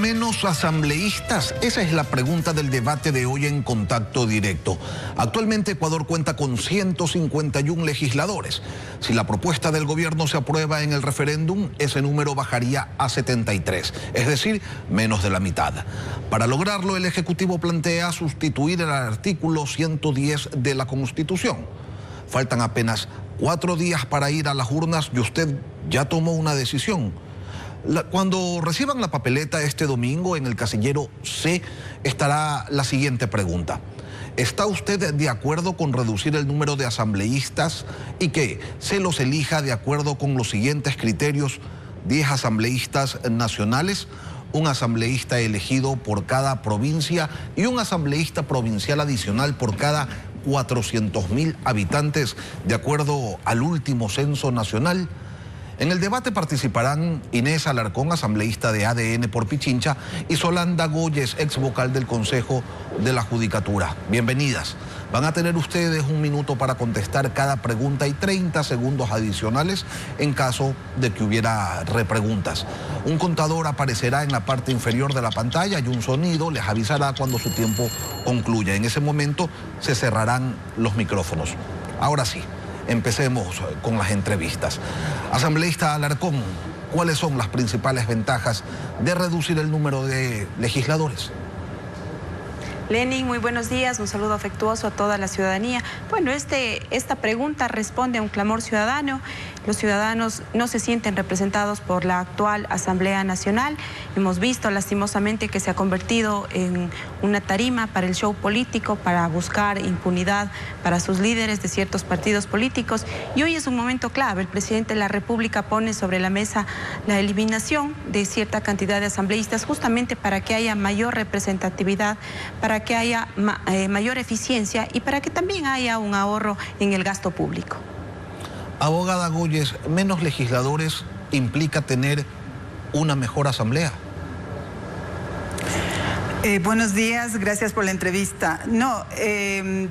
menos asambleístas? Esa es la pregunta del debate de hoy en Contacto Directo. Actualmente Ecuador cuenta con 151 legisladores. Si la propuesta del gobierno se aprueba en el referéndum, ese número bajaría a 73, es decir, menos de la mitad. Para lograrlo, el Ejecutivo plantea sustituir el artículo 110 de la Constitución. Faltan apenas 4 días para ir a las urnas y usted ya tomó una decisión. Cuando reciban la papeleta este domingo en el casillero C, estará la siguiente pregunta. ¿Está usted de acuerdo con reducir el número de asambleístas y que se los elija de acuerdo con los siguientes criterios? 10 asambleístas nacionales, un asambleísta elegido por cada provincia y un asambleísta provincial adicional por cada 400.000 habitantes, de acuerdo al último censo nacional. En el debate participarán Inés Alarcón, asambleísta de ADN por Pichincha, y Solanda Goyes, ex vocal del Consejo de la Judicatura. Bienvenidas. Van a tener ustedes 1 minuto para contestar cada pregunta y 30 segundos adicionales en caso de que hubiera repreguntas. Un contador aparecerá en la parte inferior de la pantalla y un sonido les avisará cuando su tiempo concluya. En ese momento se cerrarán los micrófonos. Ahora sí, empecemos con las entrevistas. Asambleísta Alarcón, ¿cuáles son las principales ventajas de reducir el número de legisladores? Lenin, muy buenos días, un saludo afectuoso a toda la ciudadanía. Bueno, esta pregunta responde a un clamor ciudadano. Los ciudadanos no se sienten representados por la actual Asamblea Nacional. Hemos visto lastimosamente que se ha convertido en una tarima para el show político, para buscar impunidad para sus líderes de ciertos partidos políticos. Y hoy es un momento clave. El presidente de la República pone sobre la mesa la eliminación de cierta cantidad de asambleístas justamente para que haya mayor representatividad, para que haya mayor eficiencia y para que también haya un ahorro en el gasto público. Abogada Goyes, menos legisladores implica tener una mejor asamblea. Buenos días, gracias por la entrevista. No,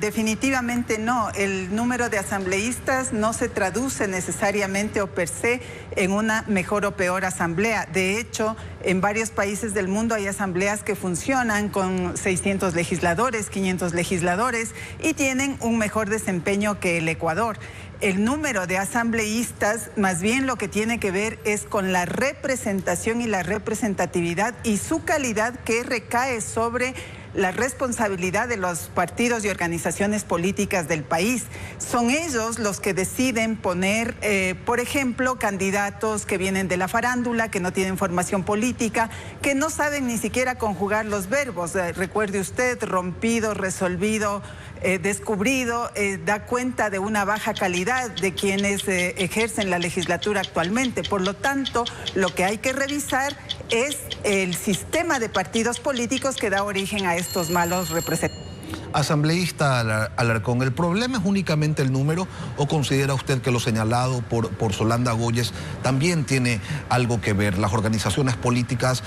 definitivamente no. El número de asambleístas no se traduce necesariamente o per se en una mejor o peor asamblea. De hecho, en varios países del mundo hay asambleas que funcionan con 600 legisladores, 500 legisladores y tienen un mejor desempeño que el Ecuador. El número de asambleístas más bien lo que tiene que ver es con la representación y la representatividad y su calidad, que recae sobre la responsabilidad de los partidos y organizaciones políticas del país. Son ellos los que deciden poner, por ejemplo, candidatos que vienen de la farándula, que no tienen formación política, que no saben ni siquiera conjugar los verbos. Recuerde usted, rompido, resolvido, descubrido, da cuenta de una baja calidad de quienes ejercen la legislatura actualmente. Por lo tanto, lo que hay que revisar es el sistema de partidos políticos que da origen a estos malos representantes. Asambleísta Alarcón, ¿el problema es únicamente el número o considera usted que lo señalado por Solanda Goyes también tiene algo que ver? Las organizaciones políticas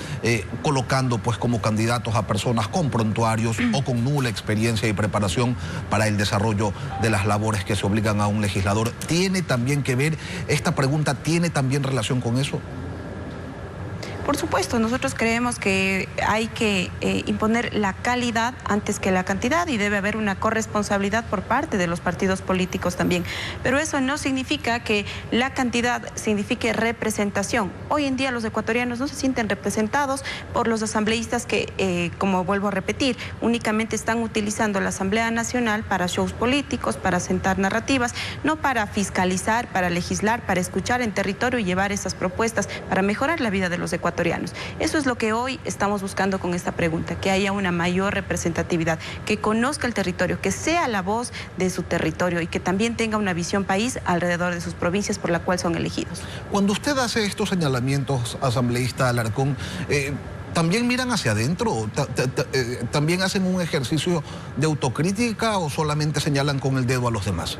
colocando pues como candidatos a personas con prontuarios o con nula experiencia y preparación para el desarrollo de las labores que se obligan a un legislador. ¿Tiene también que ver, esta pregunta tiene también relación con eso? Por supuesto, nosotros creemos que hay que imponer la calidad antes que la cantidad y debe haber una corresponsabilidad por parte de los partidos políticos también. Pero eso no significa que la cantidad signifique representación. Hoy en día los ecuatorianos no se sienten representados por los asambleístas que, como vuelvo a repetir, únicamente están utilizando la Asamblea Nacional para shows políticos, para sentar narrativas, no para fiscalizar, para legislar, para escuchar en territorio y llevar esas propuestas para mejorar la vida de los ecuatorianos. Eso es lo que hoy estamos buscando con esta pregunta, que haya una mayor representatividad, que conozca el territorio, que sea la voz de su territorio y que también tenga una visión país alrededor de sus provincias por la cual son elegidos. Cuando usted hace estos señalamientos, asambleísta Alarcón, ¿también miran hacia adentro? ¿También hacen un ejercicio de autocrítica o solamente señalan con el dedo a los demás?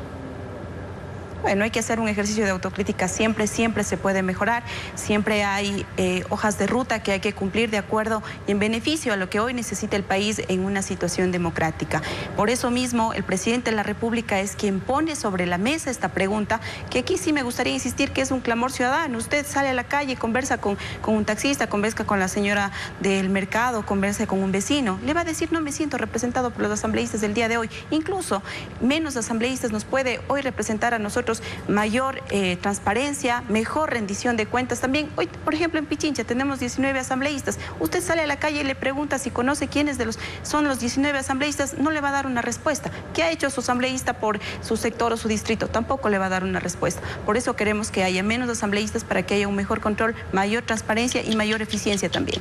Bueno, hay que hacer un ejercicio de autocrítica siempre se puede mejorar, siempre hay hojas de ruta que hay que cumplir de acuerdo y en beneficio a lo que hoy necesita el país en una situación democrática. Por eso mismo, el presidente de la República es quien pone sobre la mesa esta pregunta, que aquí sí me gustaría insistir que es un clamor ciudadano. Usted sale a la calle, conversa con un taxista, conversa con la señora del mercado, conversa con un vecino, le va a decir: no me siento representado por los asambleístas del día de hoy. Incluso menos asambleístas nos puede hoy representar a nosotros mayor transparencia, mejor rendición de cuentas. También hoy, por ejemplo, en Pichincha tenemos 19 asambleístas. Usted sale a la calle y le pregunta si conoce quiénes son los 19 asambleístas, no le va a dar una respuesta. ¿Qué ha hecho su asambleísta por su sector o su distrito? Tampoco le va a dar una respuesta. Por eso queremos que haya menos asambleístas para que haya un mejor control, mayor transparencia y mayor eficiencia también.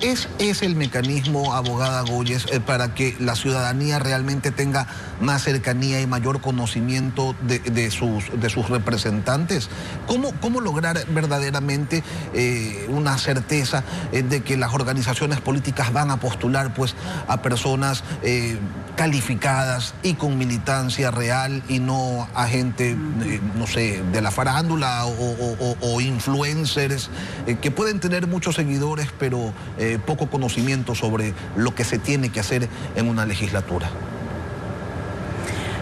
¿Es el mecanismo, abogada Goyes, para que la ciudadanía realmente tenga más cercanía y mayor conocimiento de sus representantes? ¿Cómo lograr verdaderamente una certeza de que las organizaciones políticas van a postular pues a personas calificadas y con militancia real y no a gente, no sé, de la farándula o influencers que pueden tener muchos seguidores pero poco conocimiento sobre lo que se tiene que hacer en una legislatura?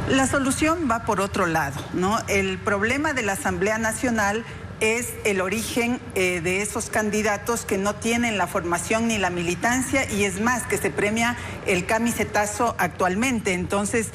La solución va por otro lado, ¿no? El problema de la Asamblea Nacional es el origen de esos candidatos que no tienen la formación ni la militancia, y es más, que se premia el camisetazo actualmente. Entonces,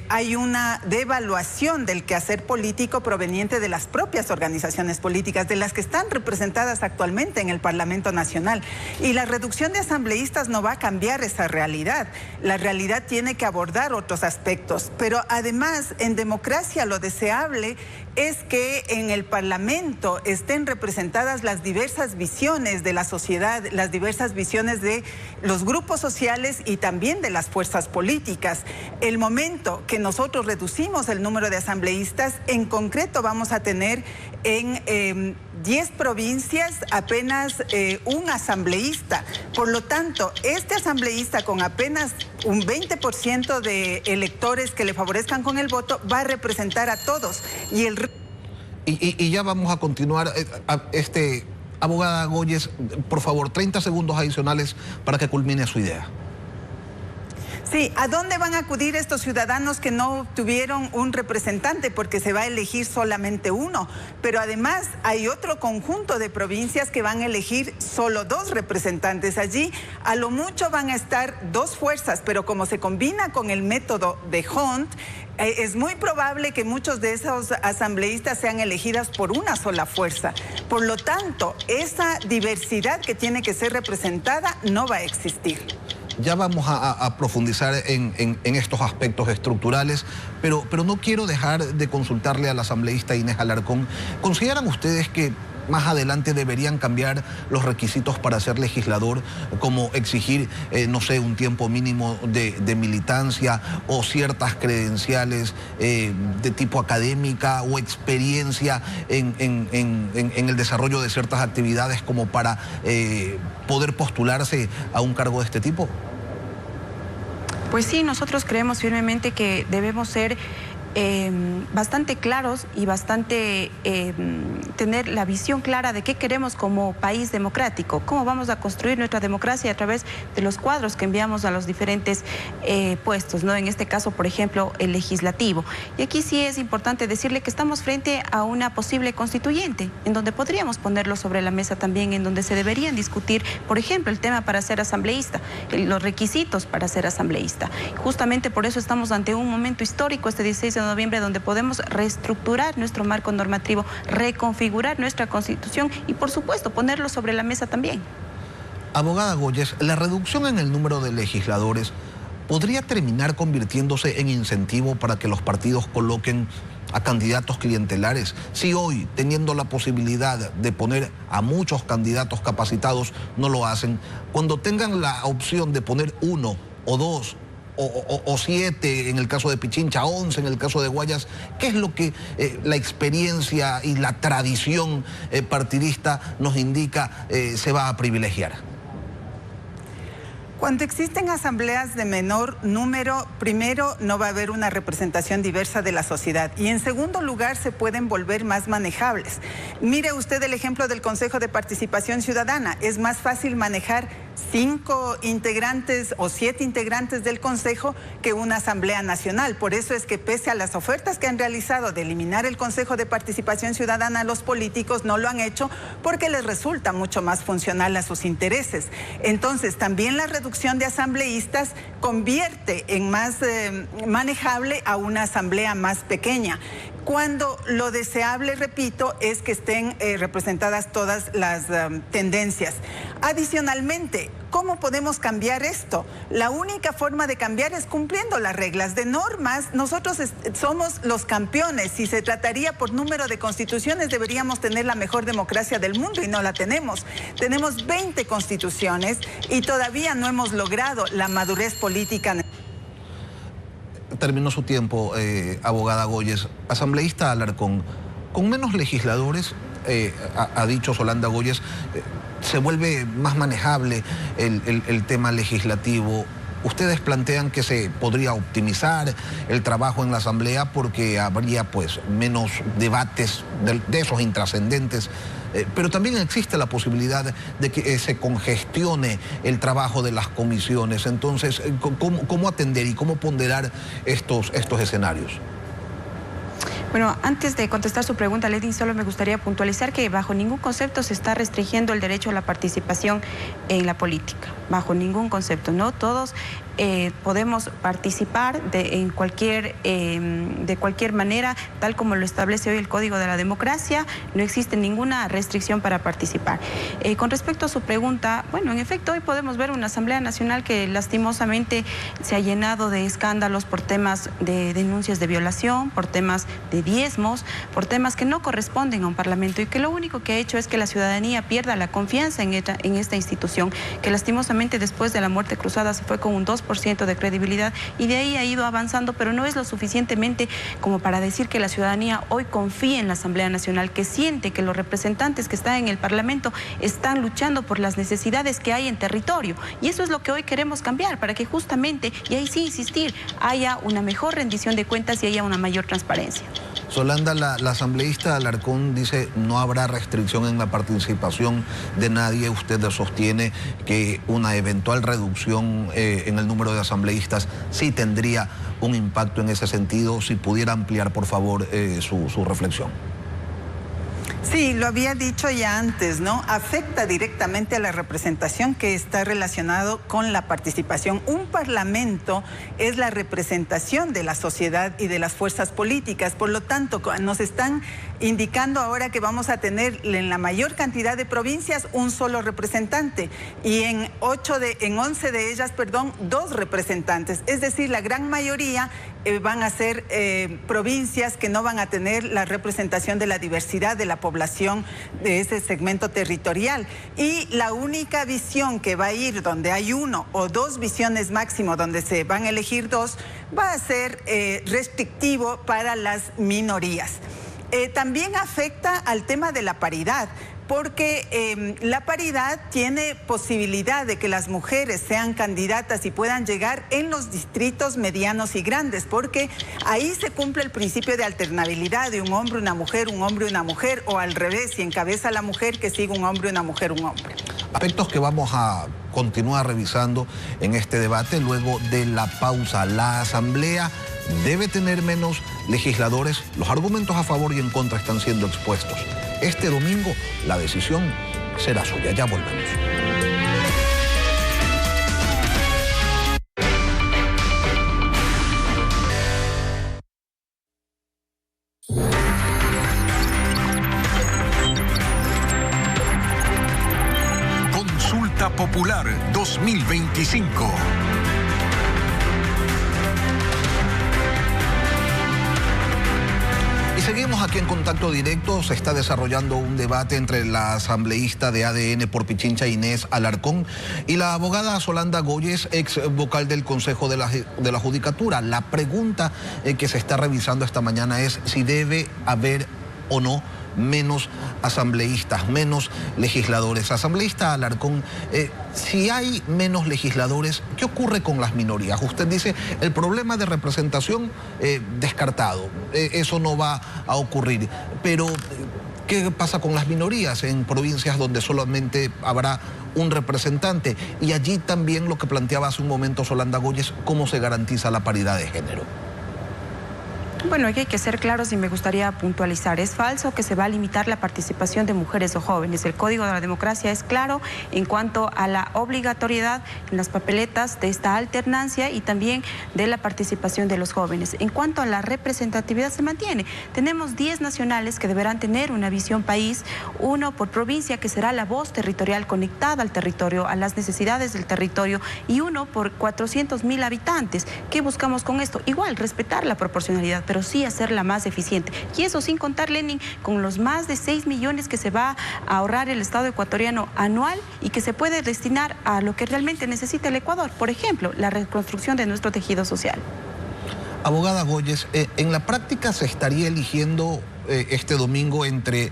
hay una devaluación del quehacer político proveniente de las propias organizaciones políticas, de las que están representadas actualmente en el Parlamento Nacional. Y la reducción de asambleístas no va a cambiar esa realidad. La realidad tiene que abordar otros aspectos. Pero además, en democracia lo deseable es que en el Parlamento estén representadas las diversas visiones de la sociedad, las diversas visiones de los grupos sociales y también de las fuerzas políticas. El momento que nosotros reducimos el número de asambleístas, en concreto vamos a tener en 10 provincias apenas un asambleísta. Por lo tanto, este asambleísta con apenas un 20% de electores que le favorezcan con el voto va a representar a todos. Y ya vamos a continuar. Abogada Goyes, por favor, 30 segundos adicionales para que culmine su idea. Sí, ¿a dónde van a acudir estos ciudadanos que no tuvieron un representante? Porque se va a elegir solamente uno. Pero además hay otro conjunto de provincias que van a elegir solo 2 representantes. Allí a lo mucho van a estar 2 fuerzas, pero como se combina con el método de Hunt, es muy probable que muchos de esos asambleístas sean elegidas por una sola fuerza. Por lo tanto, esa diversidad que tiene que ser representada no va a existir. Ya vamos a profundizar en estos aspectos estructurales, pero no quiero dejar de consultarle al asambleísta Inés Alarcón. ¿Consideran ustedes que más adelante deberían cambiar los requisitos para ser legislador, como exigir, no sé, un tiempo mínimo de militancia o ciertas credenciales de tipo académica o experiencia en el desarrollo de ciertas actividades como para poder postularse a un cargo de este tipo? Pues sí, nosotros creemos firmemente que debemos ser bastante claros y bastante tener la visión clara de qué queremos como país democrático, cómo vamos a construir nuestra democracia a través de los cuadros que enviamos a los diferentes puestos, ¿no? En este caso, por ejemplo, el legislativo. Y aquí sí es importante decirle que estamos frente a una posible constituyente, en donde podríamos ponerlo sobre la mesa también, en donde se deberían discutir, por ejemplo, el tema para ser asambleísta, los requisitos para ser asambleísta. Justamente por eso estamos ante un momento histórico este 16 de noviembre, donde podemos reestructurar nuestro marco normativo, reconfigurar nuestra Constitución y, por supuesto, ponerlo sobre la mesa también. Abogada Goyes, la reducción en el número de legisladores podría terminar convirtiéndose en incentivo para que los partidos coloquen a candidatos clientelares. Si hoy, teniendo la posibilidad de poner a muchos candidatos capacitados, no lo hacen, cuando tengan la opción de poner 1 o 2 o 7 en el caso de Pichincha, 11 en el caso de Guayas, ¿qué es lo que la experiencia y la tradición partidista nos indica se va a privilegiar? Cuando existen asambleas de menor número, primero no va a haber una representación diversa de la sociedad y en segundo lugar se pueden volver más manejables. Mire usted el ejemplo del Consejo de Participación Ciudadana. Es más fácil manejar 5 integrantes o 7 integrantes del Consejo que una Asamblea Nacional. Por eso es que pese a las ofertas que han realizado de eliminar el Consejo de Participación Ciudadana, los políticos no lo han hecho porque les resulta mucho más funcional a sus intereses. Entonces, también la reducción de asambleístas convierte en más manejable a una asamblea más pequeña, cuando lo deseable, repito, es que estén representadas todas las tendencias. Adicionalmente, ¿cómo podemos cambiar esto? La única forma de cambiar es cumpliendo las reglas de normas. Nosotros somos los campeones. Si se trataría por número de constituciones, deberíamos tener la mejor democracia del mundo y no la tenemos. Tenemos 20 constituciones y todavía no hemos logrado la madurez política. Terminó su tiempo, abogada Goyes. Asambleísta Alarcón, con menos legisladores, ha dicho Solanda Goyes, se vuelve más manejable el tema legislativo. Ustedes plantean que se podría optimizar el trabajo en la Asamblea porque habría pues menos debates de esos intrascendentes, pero también existe la posibilidad de que se congestione el trabajo de las comisiones. Entonces, ¿cómo atender y cómo ponderar estos escenarios? Bueno, antes de contestar su pregunta, Lady, solo me gustaría puntualizar que bajo ningún concepto se está restringiendo el derecho a la participación en la política. Bajo ningún concepto, ¿no? Todos podemos participar de cualquier manera, tal como lo establece hoy el Código de la Democracia. No existe ninguna restricción para participar. Con respecto a su pregunta, bueno, en efecto, hoy podemos ver una Asamblea Nacional que lastimosamente se ha llenado de escándalos por temas de denuncias de violación, por temas de diezmos, por temas que no corresponden a un parlamento y que lo único que ha hecho es que la ciudadanía pierda la confianza en esta institución, que lastimosamente después de la muerte cruzada se fue con un 2% de credibilidad y de ahí ha ido avanzando, pero no es lo suficientemente como para decir que la ciudadanía hoy confía en la Asamblea Nacional, que siente que los representantes que están en el Parlamento están luchando por las necesidades que hay en territorio. Y eso es lo que hoy queremos cambiar, para que justamente, y ahí sí insistir, haya una mejor rendición de cuentas y haya una mayor transparencia. Solanda, la asambleísta Alarcón dice no habrá restricción en la participación de nadie. Usted sostiene que una eventual reducción en el número de asambleístas sí tendría un impacto en ese sentido. Si pudiera ampliar, por favor, su reflexión. Sí, lo había dicho ya antes, ¿no? Afecta directamente a la representación que está relacionado con la participación. Un parlamento es la representación de la sociedad y de las fuerzas políticas. Por lo tanto, nos están indicando ahora que vamos a tener en la mayor cantidad de provincias un solo representante y en 11 de ellas, 2 representantes. Es decir, la gran mayoría van a ser provincias que no van a tener la representación de la diversidad de la población de ese segmento territorial. Y la única visión que va a ir donde hay 1 o 2 visiones máximo, donde se van a elegir 2, va a ser restrictivo para las minorías. También afecta al tema de la paridad, porque la paridad tiene posibilidad de que las mujeres sean candidatas y puedan llegar en los distritos medianos y grandes, porque ahí se cumple el principio de alternabilidad de un hombre, una mujer, un hombre, una mujer, o al revés, si encabeza la mujer, que siga un hombre, una mujer, un hombre. Aspectos que vamos a continuar revisando en este debate luego de la pausa. La Asamblea debe tener menos legisladores. Los argumentos a favor y en contra están siendo expuestos. Este domingo la decisión será suya. Ya volvemos. Consulta Popular 2025. Seguimos aquí en Contacto Directo. Se está desarrollando un debate entre la asambleísta de ADN por Pichincha, Inés Alarcón, y la abogada Solanda Goyes, ex vocal del Consejo de la Judicatura. La pregunta que se está revisando esta mañana es si debe haber o no menos asambleístas, menos legisladores. Asambleísta Alarcón, si hay menos legisladores, ¿qué ocurre con las minorías? Usted dice, el problema de representación descartado, eso no va a ocurrir, pero ¿qué pasa con las minorías en provincias donde solamente habrá un representante? Y allí también lo que planteaba hace un momento Solanda Goyes, ¿cómo se garantiza la paridad de género? Bueno, aquí hay que ser claros y me gustaría puntualizar. Es falso que se va a limitar la participación de mujeres o jóvenes. El Código de la Democracia es claro en cuanto a la obligatoriedad en las papeletas de esta alternancia y también de la participación de los jóvenes. En cuanto a la representatividad, se mantiene. Tenemos 10 nacionales que deberán tener una visión país, uno por provincia que será la voz territorial conectada al territorio, a las necesidades del territorio, y uno por 400.000 habitantes. ¿Qué buscamos con esto? Igual, respetar la proporcionalidad, pero sí hacerla más eficiente. Y eso sin contar, Lenin, con los más de 6 millones que se va a ahorrar el Estado ecuatoriano anual y que se puede destinar a lo que realmente necesita el Ecuador. Por ejemplo, la reconstrucción de nuestro tejido social. Abogada Goyes, en la práctica se estaría eligiendo este domingo entre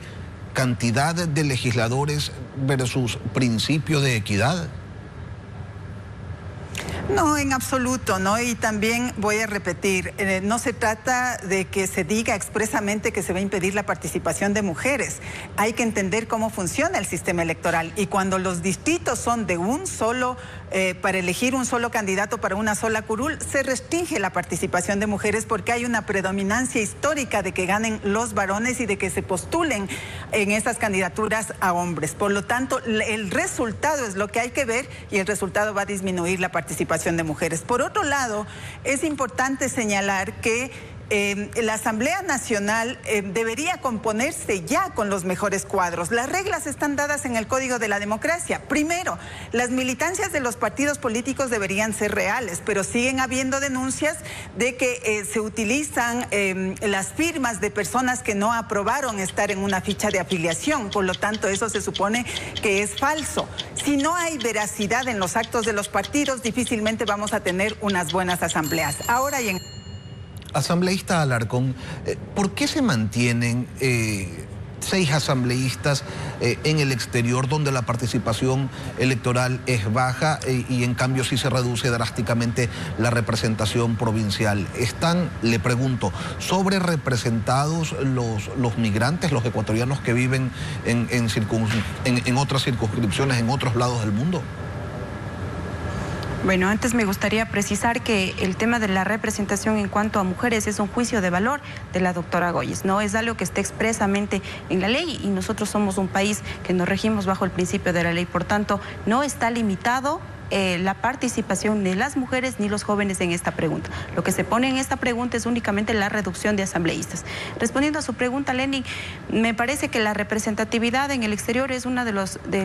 cantidad de legisladores versus principio de equidad. No, en absoluto, ¿no? Y también voy a repetir, no se trata de que se diga expresamente que se va a impedir la participación de mujeres. Hay que entender cómo funciona el sistema electoral, y cuando los distritos son de un solo, para elegir un solo candidato para una sola curul, se restringe la participación de mujeres porque hay una predominancia histórica de que ganen los varones y de que se postulen en esas candidaturas a hombres. Por lo tanto, el resultado es lo que hay que ver, y el resultado va a disminuir la participación de mujeres. Por otro lado, es importante señalar que la Asamblea Nacional debería componerse ya con los mejores cuadros. Las reglas están dadas en el Código de la Democracia. Primero, las militancias de los partidos políticos deberían ser reales, pero siguen habiendo denuncias de que se utilizan las firmas de personas que no aprobaron estar en una ficha de afiliación. Por lo tanto, eso se supone que es falso. Si no hay veracidad en los actos de los partidos, difícilmente vamos a tener unas buenas asambleas. Ahora y en... Asambleísta Alarcón, ¿por qué se mantienen 6 asambleístas en el exterior donde la participación electoral es baja y en cambio sí se reduce drásticamente la representación provincial? ¿Están, le pregunto, sobre representados los migrantes, los ecuatorianos que viven en otras circunscripciones, en otros lados del mundo? Bueno, antes me gustaría precisar que el tema de la representación en cuanto a mujeres es un juicio de valor de la doctora Goyes, no es algo que esté expresamente en la ley, y nosotros somos un país que nos regimos bajo el principio de la ley, por tanto, no está limitado la participación de las mujeres ni los jóvenes en esta pregunta. Lo que se pone en esta pregunta es únicamente la reducción de asambleístas. Respondiendo a su pregunta, Lenin, me parece que la representatividad en el exterior es uno de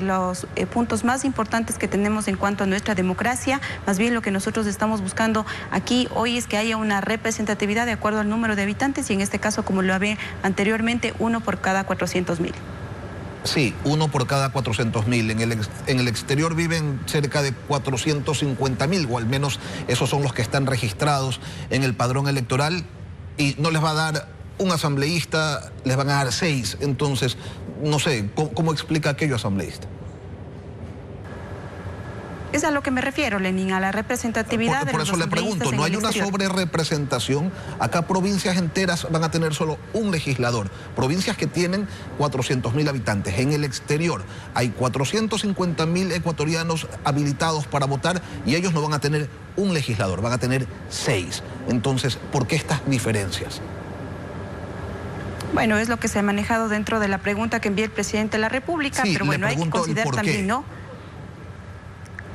los puntos más importantes que tenemos en cuanto a nuestra democracia. Más bien lo que nosotros estamos buscando aquí hoy es que haya una representatividad de acuerdo al número de habitantes, y en este caso, como lo había anteriormente, 1 por cada 400.000. Sí, 1 por cada 400.000. En el exterior viven cerca de 450.000, o al menos esos son los que están registrados en el padrón electoral, y no les va a dar un asambleísta, les van a dar 6. Entonces, no sé, ¿cómo explica aquello asambleísta? Es a lo que me refiero, Lenin, a la representatividad de los asambleístas. Por eso le pregunto, ¿no hay una sobrerepresentación? Acá provincias enteras van a tener solo un legislador. Provincias que tienen 400.000 habitantes. En el exterior hay 450.000 ecuatorianos habilitados para votar y ellos no van a tener un legislador, van a tener 6. Entonces, ¿por qué estas diferencias? Bueno, es lo que se ha manejado dentro de la pregunta que envió el presidente de la República, sí, pero bueno, hay que considerar también, ¿no?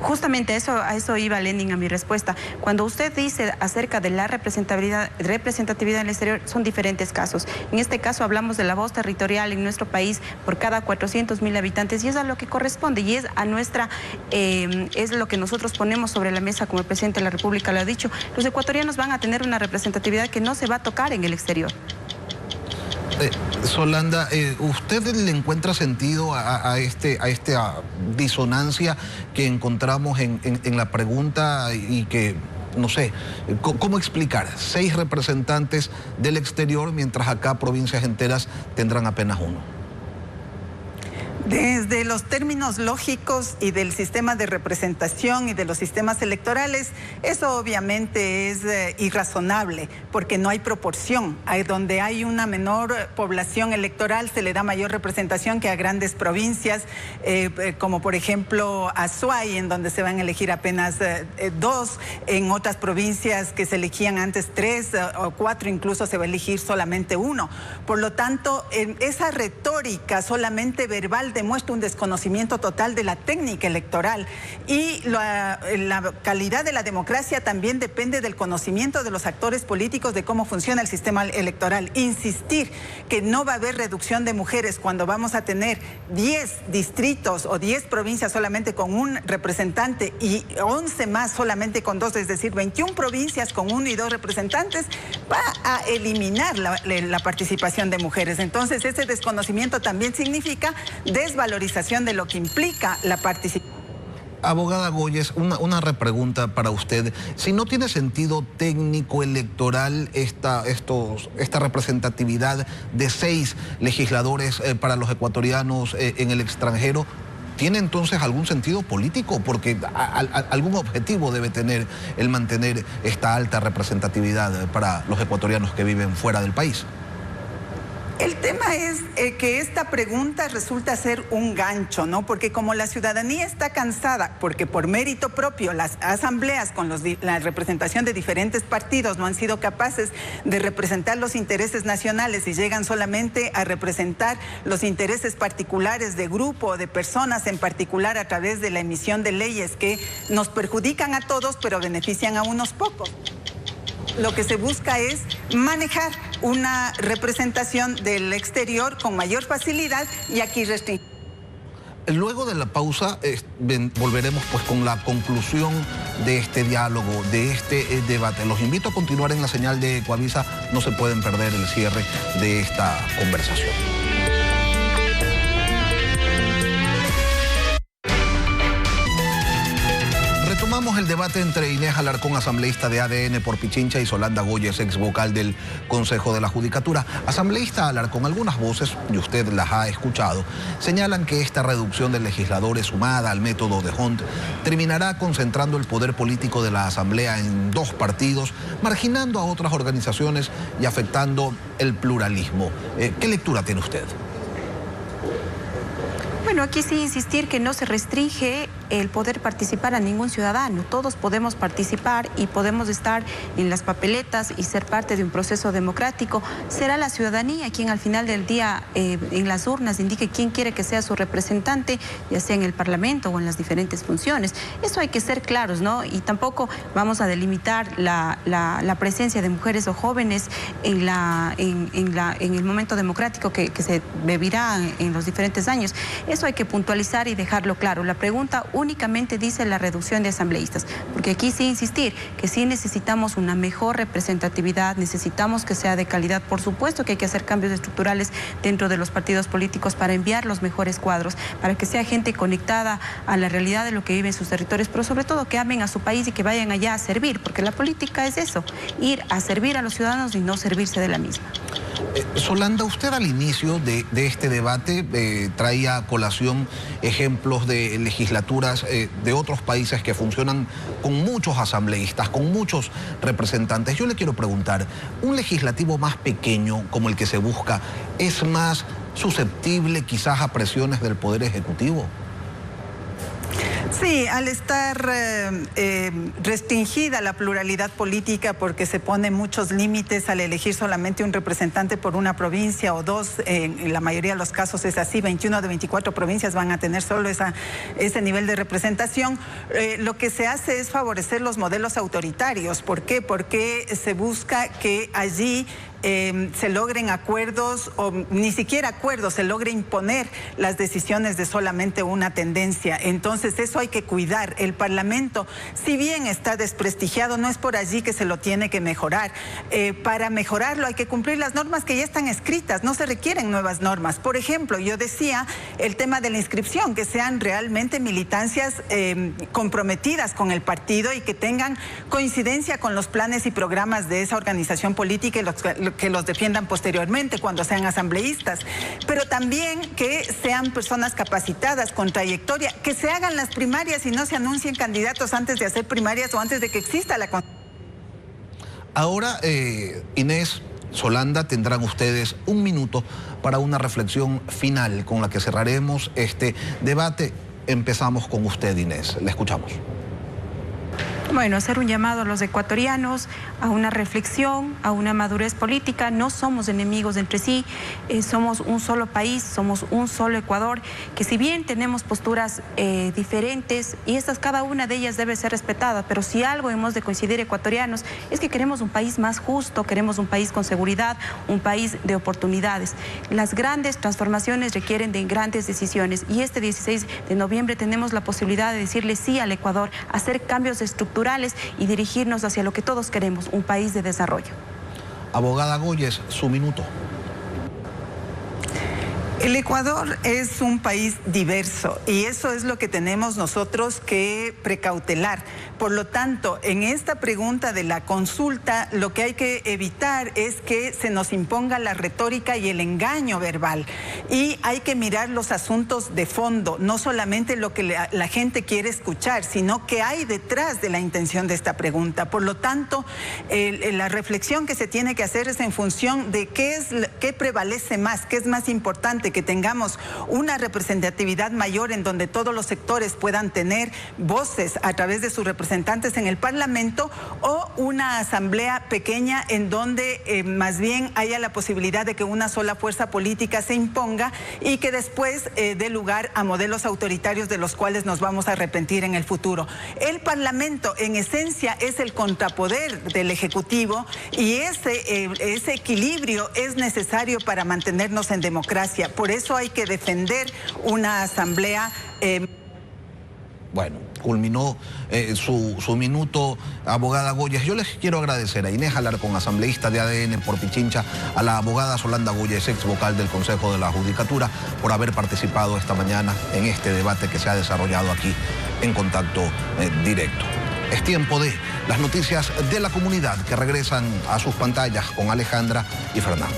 Justamente a eso iba, Lenin, a mi respuesta. Cuando usted dice acerca de la representatividad en el exterior, son diferentes casos. En este caso hablamos de la voz territorial en nuestro país por cada 400.000 habitantes, y es a lo que corresponde, y es a nuestra, es lo que nosotros ponemos sobre la mesa, como el presidente de la República lo ha dicho. Los ecuatorianos van a tener una representatividad que no se va a tocar en el exterior. Solanda, ¿usted le encuentra sentido a esta disonancia que encontramos en la pregunta y que no sé, ¿cómo explicar? 6 representantes del exterior, mientras acá provincias enteras tendrán apenas 1. Desde los términos lógicos y del sistema de representación y de los sistemas electorales, eso obviamente es irrazonable, porque no hay proporción. Donde hay una menor población electoral se le da mayor representación que a grandes provincias, como por ejemplo Azuay, en donde se van a elegir apenas 2, en otras provincias que se elegían antes 3 o 4, incluso se va a elegir solamente 1. Por lo tanto, esa retórica solamente verbal demuestra un desconocimiento total de la técnica electoral, y la calidad de la democracia también depende del conocimiento de los actores políticos de cómo funciona el sistema electoral. Insistir que no va a haber reducción de mujeres cuando vamos a tener 10 distritos o 10 provincias solamente con un representante y 11 más solamente con 2, es decir, 21 provincias con 1 y 2 representantes, va a eliminar la participación de mujeres. Entonces, ese desconocimiento también significa desvalorización de lo que implica la participación. Abogada Goyes, una repregunta para usted. Si no tiene sentido técnico electoral esta representatividad de 6 legisladores para los ecuatorianos en el extranjero, ¿tiene entonces algún sentido político? Porque algún objetivo debe tener el mantener esta alta representatividad para los ecuatorianos que viven fuera del país. El tema es que esta pregunta resulta ser un gancho, ¿no? Porque como la ciudadanía está cansada, porque por mérito propio las asambleas con la representación de diferentes partidos no han sido capaces de representar los intereses nacionales y llegan solamente a representar los intereses particulares de grupo o de personas en particular a través de la emisión de leyes que nos perjudican a todos pero benefician a unos pocos. Lo que se busca es manejar una representación del exterior con mayor facilidad y aquí restringir. Luego de la pausa volveremos pues con la conclusión de este diálogo, de este debate. Los invito a continuar en la señal de Ecuavisa, no se pueden perder el cierre de esta conversación. Retomamos el debate entre Inés Alarcón, asambleísta de ADN por Pichincha, y Solanda Goyes, ex vocal del Consejo de la Judicatura. Asambleísta Alarcón, algunas voces, y usted las ha escuchado, señalan que esta reducción de legisladores sumada al método de Hont terminará concentrando el poder político de la Asamblea en 2 partidos, marginando a otras organizaciones y afectando el pluralismo. ¿Qué lectura tiene usted? Bueno, aquí sí insistir que no se restringe el poder participar a ningún ciudadano. Todos podemos participar y podemos estar en las papeletas y ser parte de un proceso democrático. Será la ciudadanía quien al final del día en las urnas indique quién quiere que sea su representante, ya sea en el Parlamento o en las diferentes funciones. Eso hay que ser claros, ¿no? Y tampoco vamos a delimitar la presencia de mujeres o jóvenes en el momento democrático que se vivirá en los diferentes años. Eso hay que puntualizar y dejarlo claro. La pregunta únicamente dice la reducción de asambleístas, porque aquí sí insistir que sí necesitamos una mejor representatividad, necesitamos que sea de calidad. Por supuesto que hay que hacer cambios estructurales dentro de los partidos políticos para enviar los mejores cuadros, para que sea gente conectada a la realidad de lo que vive en sus territorios, pero sobre todo que amen a su país y que vayan allá a servir, porque la política es eso, ir a servir a los ciudadanos y no servirse de la misma. Solanda, usted al inicio de este debate traía a colación ejemplos de legislaturas de otros países que funcionan con muchos asambleístas, con muchos representantes. Yo le quiero preguntar, ¿un legislativo más pequeño como el que se busca es más susceptible quizás a presiones del Poder Ejecutivo? Sí, al estar restringida la pluralidad política porque se ponen muchos límites al elegir solamente un representante por una provincia o 2, en la mayoría de los casos es así, 21 de 24 provincias van a tener solo ese nivel de representación, lo que se hace es favorecer los modelos autoritarios. ¿Por qué? Porque se busca que allí se logren acuerdos o ni siquiera acuerdos, se logre imponer las decisiones de solamente una tendencia. Entonces eso hay que cuidar. El Parlamento, si bien está desprestigiado, no es por allí que se lo tiene que mejorar. Para mejorarlo hay que cumplir las normas que ya están escritas, no se requieren nuevas normas. Por ejemplo, yo decía el tema de la inscripción, que sean realmente militancias comprometidas con el partido y que tengan coincidencia con los planes y programas de esa organización política y que los defiendan posteriormente cuando sean asambleístas. Pero también que sean personas capacitadas, con trayectoria, que se hagan las primarias y no se anuncien candidatos antes de hacer primarias o antes de que exista la... Ahora, Inés, Solanda, tendrán ustedes un minuto para una reflexión final con la que cerraremos este debate. Empezamos con usted, Inés. La escuchamos. Bueno, hacer un llamado a los ecuatorianos a una reflexión, a una madurez política. No somos enemigos entre sí, somos un solo país, somos un solo Ecuador, que si bien tenemos posturas diferentes, y cada una de ellas debe ser respetada, pero si algo hemos de coincidir ecuatorianos es que queremos un país más justo, queremos un país con seguridad, un país de oportunidades. Las grandes transformaciones requieren de grandes decisiones, y este 16 de noviembre tenemos la posibilidad de decirle sí al Ecuador, hacer cambios estructurales y dirigirnos hacia lo que todos queremos, un país de desarrollo. Abogada Goyes, su minuto. El Ecuador es un país diverso y eso es lo que tenemos nosotros que precautelar. Por lo tanto, en esta pregunta de la consulta, lo que hay que evitar es que se nos imponga la retórica y el engaño verbal. Y hay que mirar los asuntos de fondo, no solamente lo que la gente quiere escuchar, sino qué hay detrás de la intención de esta pregunta. Por lo tanto, la reflexión que se tiene que hacer es en función de qué prevalece más, qué es más importante, que tengamos una representatividad mayor en donde todos los sectores puedan tener voces a través de sus representantes en el Parlamento, o una asamblea pequeña en donde más bien haya la posibilidad de que una sola fuerza política se imponga y que después dé lugar a modelos autoritarios de los cuales nos vamos a arrepentir en el futuro. El Parlamento en esencia es el contrapoder del Ejecutivo y ese equilibrio es necesario para mantenernos en democracia. Por eso hay que defender una asamblea. Bueno, culminó su minuto, abogada Goyes. Yo les quiero agradecer a Inés Alarcón, asambleísta de ADN por Pichincha, a la abogada Solanda Goyes, ex vocal del Consejo de la Judicatura, por haber participado esta mañana en este debate que se ha desarrollado aquí en Contacto Directo. Es tiempo de las noticias de la comunidad que regresan a sus pantallas con Alejandra y Fernando.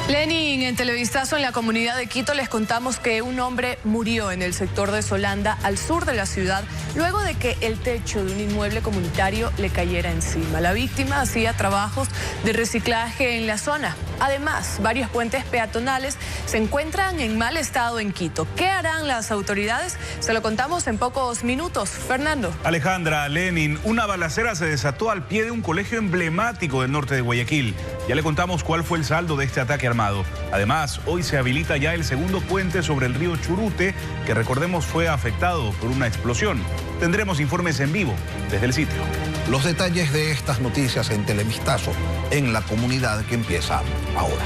Lenin, en Televistazo en la comunidad de Quito les contamos que un hombre murió en el sector de Solanda, al sur de la ciudad, luego de que el techo de un inmueble comunitario le cayera encima. La víctima hacía trabajos de reciclaje en la zona. Además, varios puentes peatonales se encuentran en mal estado en Quito. ¿Qué harán las autoridades? Se lo contamos en pocos minutos. Fernando. Alejandra, Lenin, una balacera se desató al pie de un colegio emblemático del norte de Guayaquil. Ya le contamos cuál fue el saldo de este ataque armado. Además, hoy se habilita ya el segundo puente sobre el río Churute, que recordemos fue afectado por una explosión. Tendremos informes en vivo desde el sitio. Los detalles de estas noticias en Televistazo, en la comunidad, que empieza ahora.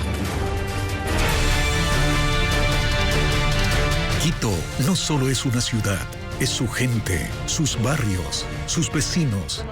Quito no solo es una ciudad, es su gente, sus barrios, sus vecinos.